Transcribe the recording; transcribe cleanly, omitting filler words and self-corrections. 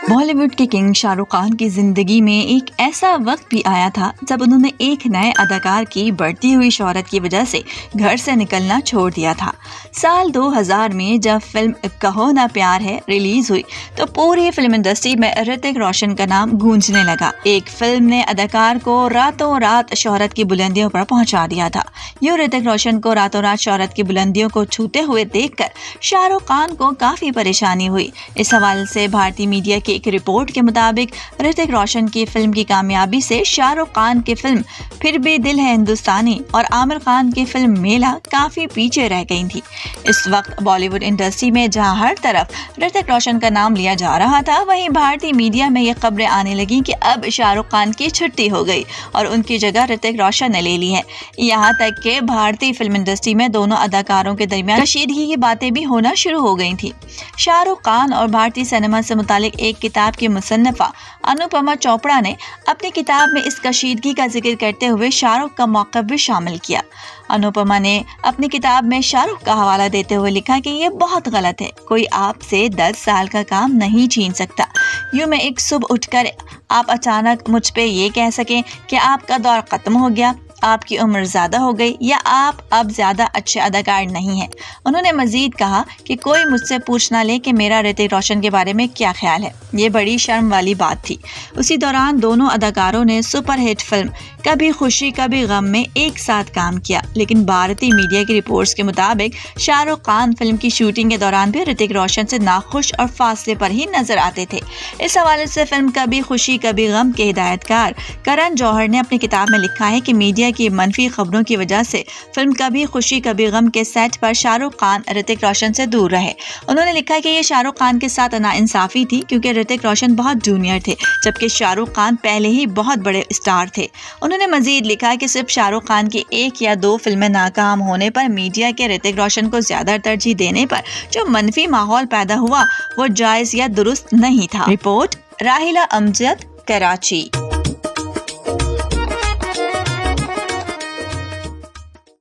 بالی would کے king Shah Rukh Khan کی زندگی میں ایک ایسا وقت بھی آیا تھا جب انہوں نے ایک نئے اداکار کی بڑھتی ہوئی شہرت کی وجہ سے گھر سے نکلنا چھوڑ دیا تھا۔ سال 2000 میں جب فلم کہو نہ پیار ہے ریلیز ہوئی تو پوری فلم انڈسٹری میں رتک روشن کا نام گونجنے لگا۔ ایک فلم نے اداکار کو راتوں رات شہرت کی بلندیوں پر پہنچا دیا تھا۔ یوں رتک روشن کو راتوں رات شہرت کی بلندیوں کو چھوتے ہوئے دیکھ کر شاہ رخ خان کو کافی پریشانی ہوئی۔ اس حوالے سے بھارتی میڈیا کی ایک رپورٹ کے مطابق رتک روشن کی فلم کی کامیابی سے شاہ رخ خان کی فلم پھر بھی دل ہے ہندوستانی اور عامر خان کی فلم میلا کافی پیچھے رہ گئی تھی۔ اس وقت بالی ووڈ انڈسٹری میں جہاں ہر طرف رتک روشن کا نام لیا جا رہا تھا، وہیں بھارتی میڈیا میں یہ خبریں آنے لگیں کہ اب شاہ رخ خان کی چھٹی ہو گئی اور ان کی جگہ رتک روشن نے لے لی ہے۔ یہاں تک کہ بھارتی فلم انڈسٹری میں دونوں اداکاروں کے درمیان کشیدگی کی باتیں بھی ہونا شروع ہو گئی تھی۔ شاہ رخ خان اور بھارتی سینما سے متعلق ایک کتاب کی مصنفہ انوپما چوپڑا نے اپنی کتاب میں اس کشیدگی کا ذکر کرتے ہوئے شاہ رخ کا موقف بھی شامل کیا۔ انوپما نے اپنی کتاب میں شاہ رخ کا حوالہ دیتے ہوئے لکھا کہ یہ بہت غلط ہے، کوئی آپ سے 10 سال کا کام نہیں چھین سکتا۔ یوں میں ایک صبح اٹھ کر آپ اچانک مجھ پہ یہ کہہ سکیں کہ آپ کا دور ختم ہو گیا، آپ کی عمر زیادہ ہو گئی یا آپ اب زیادہ اچھے اداکار نہیں ہیں۔ انہوں نے مزید کہا کہ کوئی مجھ سے پوچھ نہ لے کہ میرا رتک روشن کے بارے میں کیا خیال ہے، یہ بڑی شرم والی بات تھی۔ اسی دوران دونوں اداکاروں نے سپر ہٹ فلم کبھی خوشی کبھی غم میں ایک ساتھ کام کیا، لیکن بھارتی میڈیا کی رپورٹس کے مطابق شاہ رخ خان فلم کی شوٹنگ کے دوران بھی رتک روشن سے ناخوش اور فاصلے پر ہی نظر آتے تھے۔ اس حوالے سے فلم کبھی خوشی کبھی غم کے ہدایت کار کرن جوہر نے اپنی کتاب میں لکھا ہے کہ میڈیا کی منفی خبروں کی وجہ سے فلم کبھی خوشی کبھی غم کے سیٹ پر شاہ رخ خان رتک روشن سے دور رہے۔ انہوں نے لکھا کہ یہ شاہ رخ خان کے ساتھ ناانصافی تھی کیونکہ رتک روشن بہت جونیئر تھے جبکہ شاہ رخ خان پہلے ہی بہت بڑے اسٹار تھے۔ انہوں نے مزید لکھا کہ صرف شاہ رخ خان کی 1 یا 2 فلمیں ناکام ہونے پر میڈیا کے رتک روشن کو زیادہ ترجیح دینے پر جو منفی ماحول پیدا ہوا وہ جائز یا درست نہیں تھا۔ رپورٹ راہیلہ امجد، کراچی۔